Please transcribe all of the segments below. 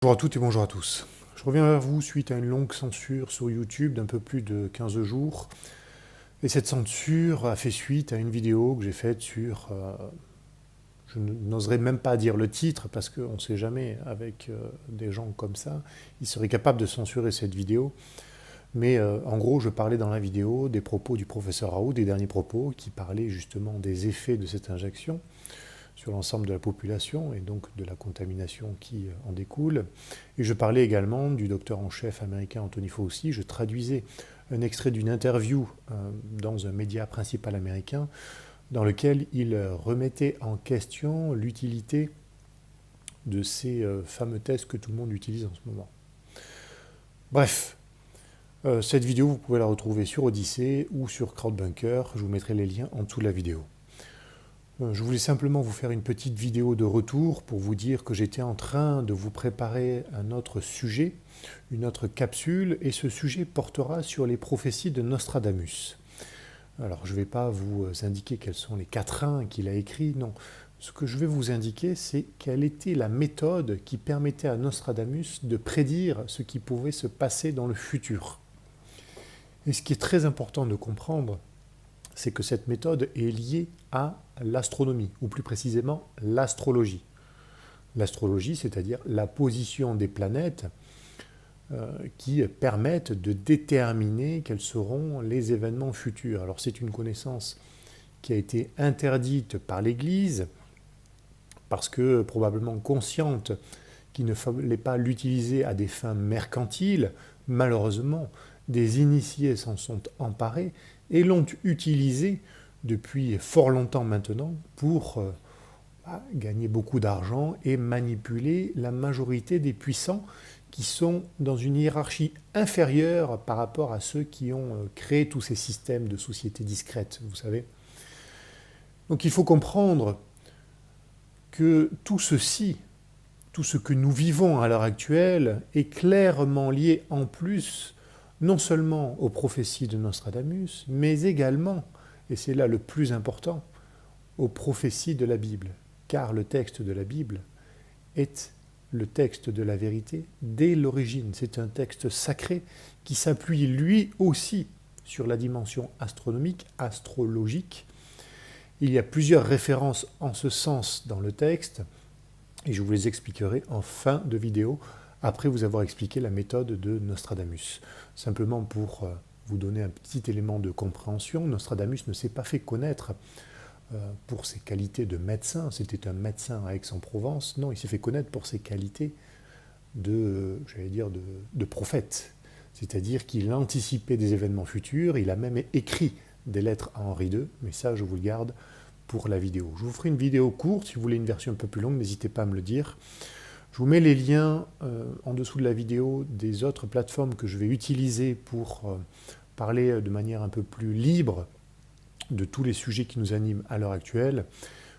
Bonjour à toutes et bonjour à tous. Je reviens vers vous suite à une longue censure sur YouTube d'un peu plus de 15 jours. Et cette censure a fait suite à une vidéo que j'ai faite sur... je n'oserais même pas dire le titre parce qu'on ne sait jamais avec des gens comme ça. Ils seraient capables de censurer cette vidéo. Mais en gros, je parlais dans la vidéo des propos du professeur Raoult, des derniers propos qui parlaient justement des effets de cette injection sur l'ensemble de la population et donc de la contamination qui en découle. Et je parlais également du docteur en chef américain Anthony Fauci. Je traduisais un extrait d'une interview dans un média principal américain dans lequel il remettait en question l'utilité de ces fameux tests que tout le monde utilise en ce moment. Bref, cette vidéo, vous pouvez la retrouver sur Odyssée ou sur Crowdbunker. Je vous mettrai les liens en dessous de la vidéo. Je voulais simplement vous faire une petite vidéo de retour pour vous dire que j'étais en train de vous préparer un autre sujet, une autre capsule, et ce sujet portera sur les prophéties de Nostradamus. Alors je ne vais pas vous indiquer quels sont les quatrains qu'il a écrits, non. Ce que je vais vous indiquer, c'est quelle était la méthode qui permettait à Nostradamus de prédire ce qui pouvait se passer dans le futur. Et ce qui est très important de comprendre, c'est que cette méthode est liée à l'astronomie, ou plus précisément l'astrologie. L'astrologie, c'est-à-dire la position des planètes qui permettent de déterminer quels seront les événements futurs. Alors c'est une connaissance qui a été interdite par l'Église, parce que probablement consciente qu'il ne fallait pas l'utiliser à des fins mercantiles. Malheureusement, des initiés s'en sont emparés et l'ont utilisé depuis fort longtemps maintenant pour gagner beaucoup d'argent et manipuler la majorité des puissants qui sont dans une hiérarchie inférieure par rapport à ceux qui ont créé tous ces systèmes de sociétés discrètes, vous savez. Donc il faut comprendre que tout ceci, tout ce que nous vivons à l'heure actuelle est clairement lié en plus non seulement aux prophéties de Nostradamus, mais également, et c'est là le plus important, aux prophéties de la Bible. Car le texte de la Bible est le texte de la vérité dès l'origine. C'est un texte sacré qui s'appuie lui aussi sur la dimension astronomique, astrologique. Il y a plusieurs références en ce sens dans le texte, et je vous les expliquerai en fin de vidéo, après vous avoir expliqué la méthode de Nostradamus. Simplement pour vous donner un petit élément de compréhension, Nostradamus ne s'est pas fait connaître pour ses qualités de médecin. C'était un médecin à Aix-en-Provence. Non, il s'est fait connaître pour ses qualités de prophète. C'est-à-dire qu'il anticipait des événements futurs. Il a même écrit des lettres à Henri II, mais ça, je vous le garde pour la vidéo. Je vous ferai une vidéo courte. Si vous voulez une version un peu plus longue, n'hésitez pas à me le dire. Je vous mets les liens en dessous de la vidéo des autres plateformes que je vais utiliser pour parler de manière un peu plus libre de tous les sujets qui nous animent à l'heure actuelle.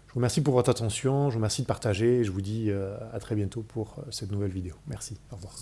Je vous remercie pour votre attention, je vous remercie de partager et je vous dis à très bientôt pour cette nouvelle vidéo. Merci, au revoir.